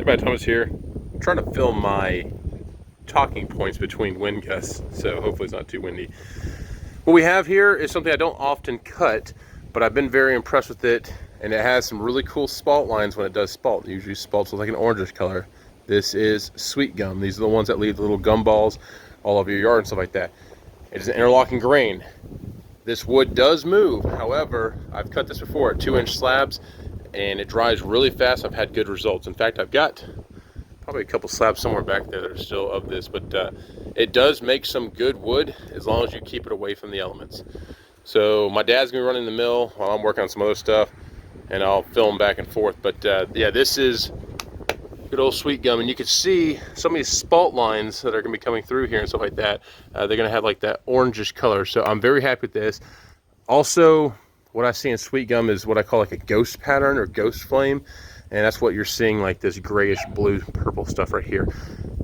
everybody, Thomas here. I'm trying to film my talking points between wind gusts, so hopefully it's not too windy. What we have here is something I don't often cut, but I've been very impressed with it, and it has some really cool spalt lines when it does spalt. It usually spalts with like an orangish color. This is Sweetgum. These are the ones that leave the little gum balls all over your yard and stuff like that. It is an interlocking grain. This wood does move. However, I've cut this before at 2-inch slabs, and it dries really fast. I've had good results. In fact, I've got probably a couple slabs somewhere back there that are still of this, but it does make some good wood as long as you keep it away from the elements. So my dad's gonna be running the mill while I'm working on some other stuff, and I'll film back and forth. But yeah, this is good old Sweetgum, and you can see some of these spalt lines that are gonna be coming through here and stuff like that. They're gonna have like that orangish color, so I'm very happy with this. Also, what I see in Sweetgum is what I call like a ghost pattern or ghost flame, and that's what you're seeing, like this grayish blue purple stuff right here.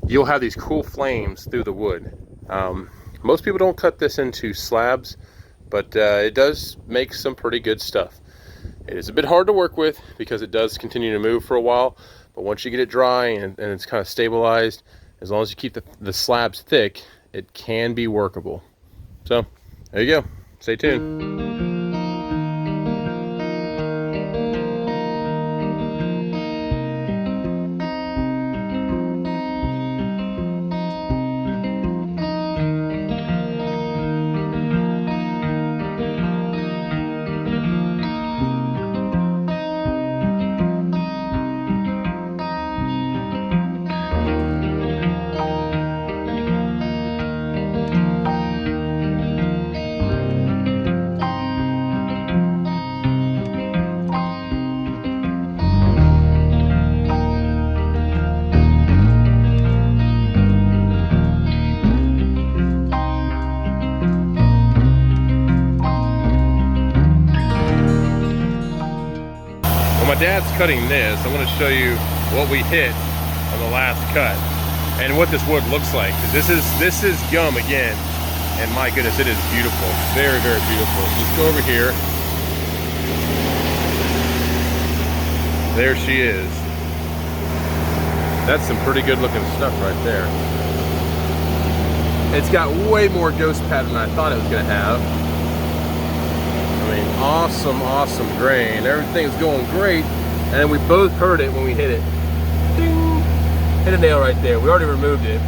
You'll have these cool flames through the wood. Most people don't cut this into slabs, but it does make some pretty good stuff. It is a bit hard to work with because it does continue to move for a while, but once you get it dry and it's kind of stabilized, as long as you keep the slabs thick, it can be workable. So there you go. Stay tuned. My dad's cutting this. I want to show you what we hit on the last cut and what this wood looks like. This is gum again, and my goodness, it is beautiful. Very, very beautiful. Let's go over here. There she is. That's some pretty good looking stuff right there. It's got way more ghost pattern than I thought it was going to have. I mean, awesome grain. Everything's going great, and we both heard it when we hit it. Ding! Hit a nail right there. We already removed it.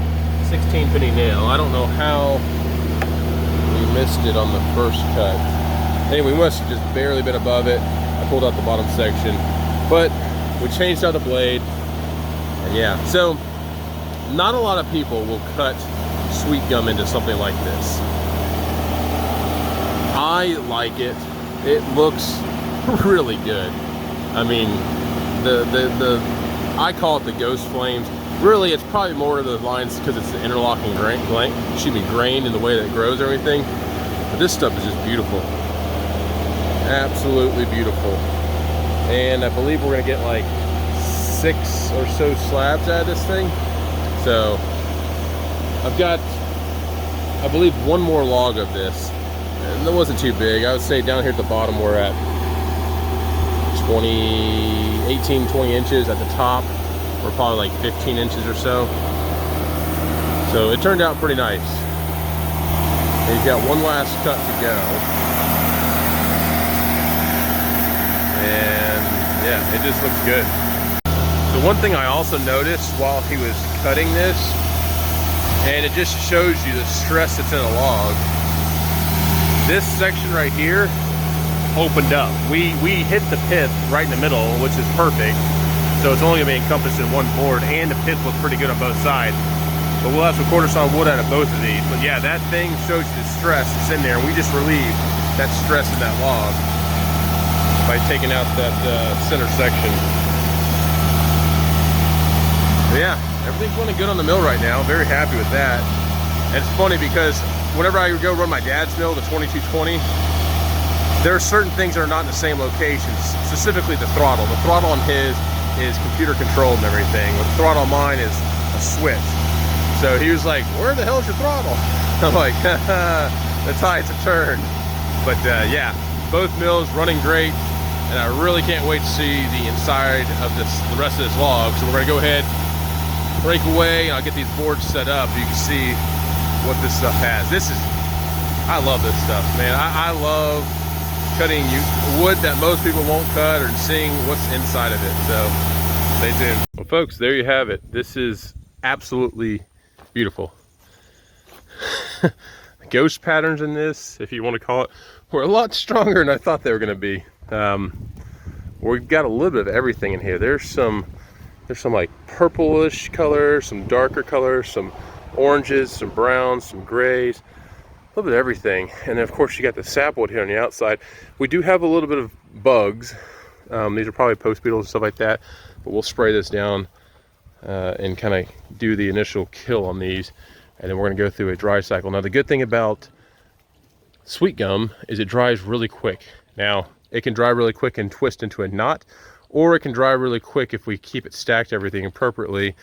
16 penny nail. I don't know how we missed it on the first cut. Anyway, we must have just barely been above it. I pulled out the bottom section, but we changed out the blade, and yeah. So, not a lot of people will cut Sweetgum into something like this. I like it. It looks really good. I mean, I call it the ghost flames. Really, it's probably more of the lines because it's the interlocking grain in the way that it grows and everything. But this stuff is just beautiful. Absolutely beautiful. And I believe we're gonna get like 6 or so slabs out of this thing. So I've got, I believe, one more log of this. And that wasn't too big. I would say down here at the bottom we're at 18, 20 inches. At the top we're probably like 15 inches or so. So it turned out pretty nice. And you've got one last cut to go. And yeah, it just looks good. So one thing I also noticed while he was cutting this, and it just shows you the stress that's in a log, this section right here opened up. We hit the pith right in the middle, which is perfect. So it's only gonna be encompassed in one board, and the pith looks pretty good on both sides. But we'll have some quarter saw wood out of both of these. But yeah, that thing shows you the stress that's in there, and we just relieved that stress in that log by taking out that center section. But yeah, everything's running good on the mill right now. Very happy with that. And it's funny because whenever I go run my dad's mill, the 2220, there are certain things that are not in the same locations, specifically the throttle. The throttle on his is computer controlled and everything. The throttle on mine is a switch. So he was like, where the hell is your throttle? I'm like, the tides have turned. But yeah, both mills running great. and I really can't wait to see the inside of the rest of this log. So we're gonna go ahead, break away, and I'll get these boards set up so you can see what this stuff has. I love this stuff, man. I love cutting wood that most people won't cut, or seeing what's inside of it. So stay tuned. Well, folks, there you have it. This is absolutely beautiful. Ghost patterns in this, if you want to call it, were a lot stronger than I thought they were going to be. We've got a little bit of everything in here. There's some like purplish colors, some darker colors, some oranges, some browns, some grays, a little bit of everything. And then of course you got the sapwood here on the outside. We do have a little bit of bugs. These are probably post beetles and stuff like that, but we'll spray this down and kind of do the initial kill on these, and then we're going to go through a dry cycle. Now the good thing about Sweetgum is it dries really quick. Now it can dry really quick and twist into a knot, or it can dry really quick if we keep it stacked everything appropriately,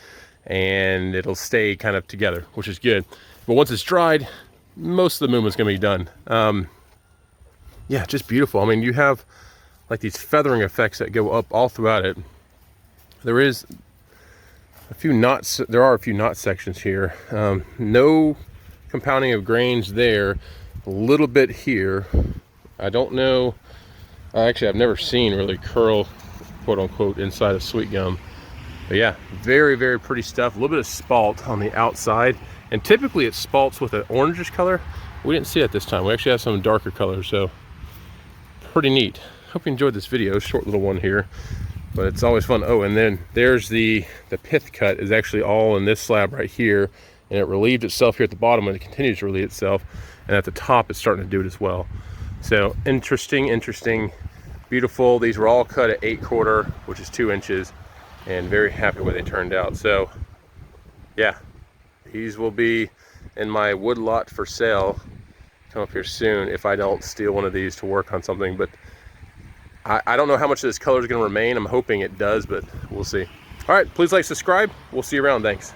and it'll stay kind of together, which is good. But once it's dried, most of the movement's going to be done. Yeah, just beautiful. I mean, you have like these feathering effects that go up all throughout it. There is a few knots. There are a few knot sections here. No compounding of grains there. A little bit here. I don't know. Actually, I've never seen really curl, quote unquote, inside of Sweetgum. But yeah, very, very pretty stuff. A little bit of spalt on the outside. And typically it spalts with an orangish color. We didn't see it this time. We actually have some darker colors, so pretty neat. Hope you enjoyed this video. Short little one here, but it's always fun. Oh, and then there's the pith cut is actually all in this slab right here, and it relieved itself here at the bottom, and it continues to relieve itself. And at the top, it's starting to do it as well. So interesting, beautiful. These were all cut at 8/4, which is 2 inches, and very happy with the way they turned out. So yeah, these will be in my wood lot for sale. Come up here soon if I don't steal one of these to work on something. But I don't know how much of this color is going to remain. I'm hoping it does, but we'll see. All right, please like, subscribe. We'll see you around. Thanks.